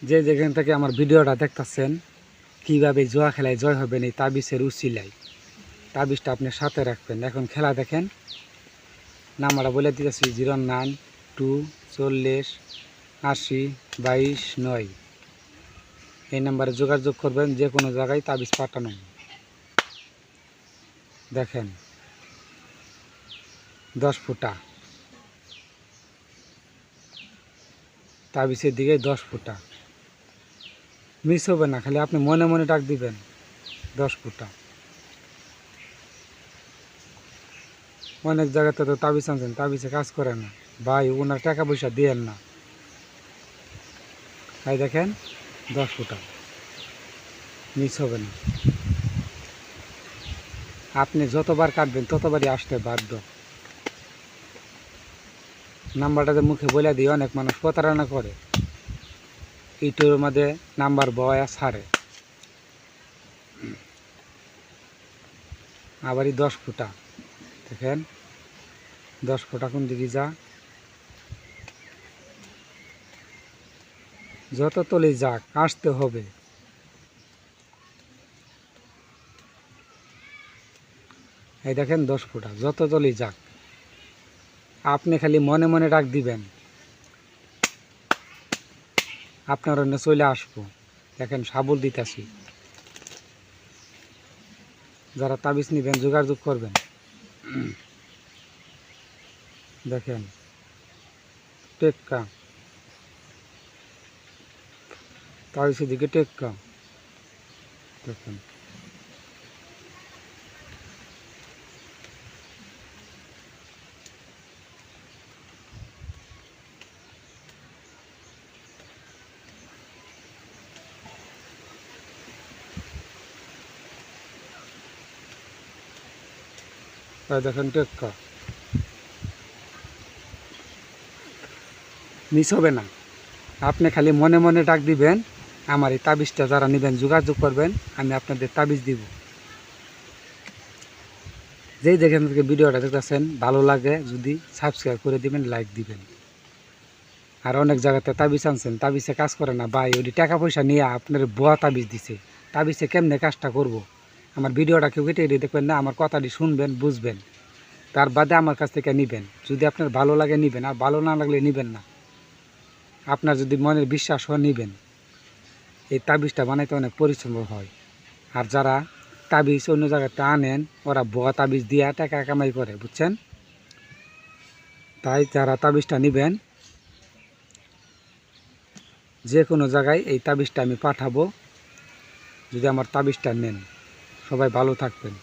যে যেখান থেকে আমার ভিডিওটা দেখতেছেন কীভাবে জুয়া খেলায় জয় হবেন এই তাবিজের উছিলায়, তাবিজটা আপনি সাথে রাখবেন। এখন খেলা দেখেন, নাম্বারটা বলে দিতেছি 092408022 এই নাম্বারে যোগাযোগ করবেন। যে কোনো জায়গায় তাবিজ পাঠানো। দেখেন 10 ফুটা তাবিজের দিকে 10 ফুটা মিস হবে না, খালি আপনি মনে মনে ডাক দিবেন 10 ফুটা। অনেক জায়গাতে তো তাবিজ আনছেন, তাবিজে কাজ করে না ভাই, ওনার টাকা পয়সা দিয়েন না। তাই দেখেন 10 ফুটা মিস হবে না। আপনি যতবার কাটবেন ততবারই আসতে বাধ্য। নাম্বারটাতে মুখে বলে দিয়ে অনেক মানুষ প্রতারণা করে, ইউটিউবের মধ্যে নাম্বার বয়া ছাড়ে। আবারই 10 ফুটা দেখেন, 10 ফুটা কোন দিকে যা, যত তলে যাক আসতে হবে। এই দেখেন 10 ফুটা যত তলে যাক, আপনি খালি মনে মনে ডাক দিবেন, আপনার অন্য চলে আসবো। দেখেন সাবল দিতেছি, যারা তাবিজ নেবেন যোগাযোগ করবেন। দেখেন টেক্কা, তাবিজের দিকে টেক্কা। দেখেন দেখেন টেক্কা মিস হবে না। আপনি খালি মনে মনে ডাক দিবেন, আমার এই তাবিজটা যারা নেবেন যোগাযোগ করবেন, আমি আপনাদের তাবিজ দিব। যেই যেখান থেকে ভিডিওটা দেখতেছেন ভালো লাগে যদি সাবস্ক্রাইব করে দিবেন, লাইক দিবেন। আর অনেক জায়গাতে তাবিজ আনছেন, তাবিজে কাজ করে না ভাই, ওই টাকা পয়সা নিয়ে আপনার ভুয়া তাবিজ দিছে। তাবিজে কেমনে কাজটা করব, আমার ভিডিওটা কেউ কেটে দেখবেন না, আমার কথাটি শুনবেন বুঝবেন, তার বাদে আমার কাছ থেকে নেবেন। যদি আপনার ভালো লাগে নেবেন, আর ভালো না লাগলে নেবেন না। আপনার যদি মনের বিশ্বাস হয় নেবেন। এই তাবিজটা বানাইতে অনেক পরিশ্রম হয়। আর যারা তাবিজ অন্য জায়গাতে আনেন, ওরা ভুয়া তাবিজ দিয়া টাকা কামাই করে, বুঝছেন। তাই যারা তাবিজটা নেবেন, যে কোনো জায়গায় এই তাবিজটা আমি পাঠাবো, যদি আমার তাবিজটা নেন। সবাই ভালো থাকবেন।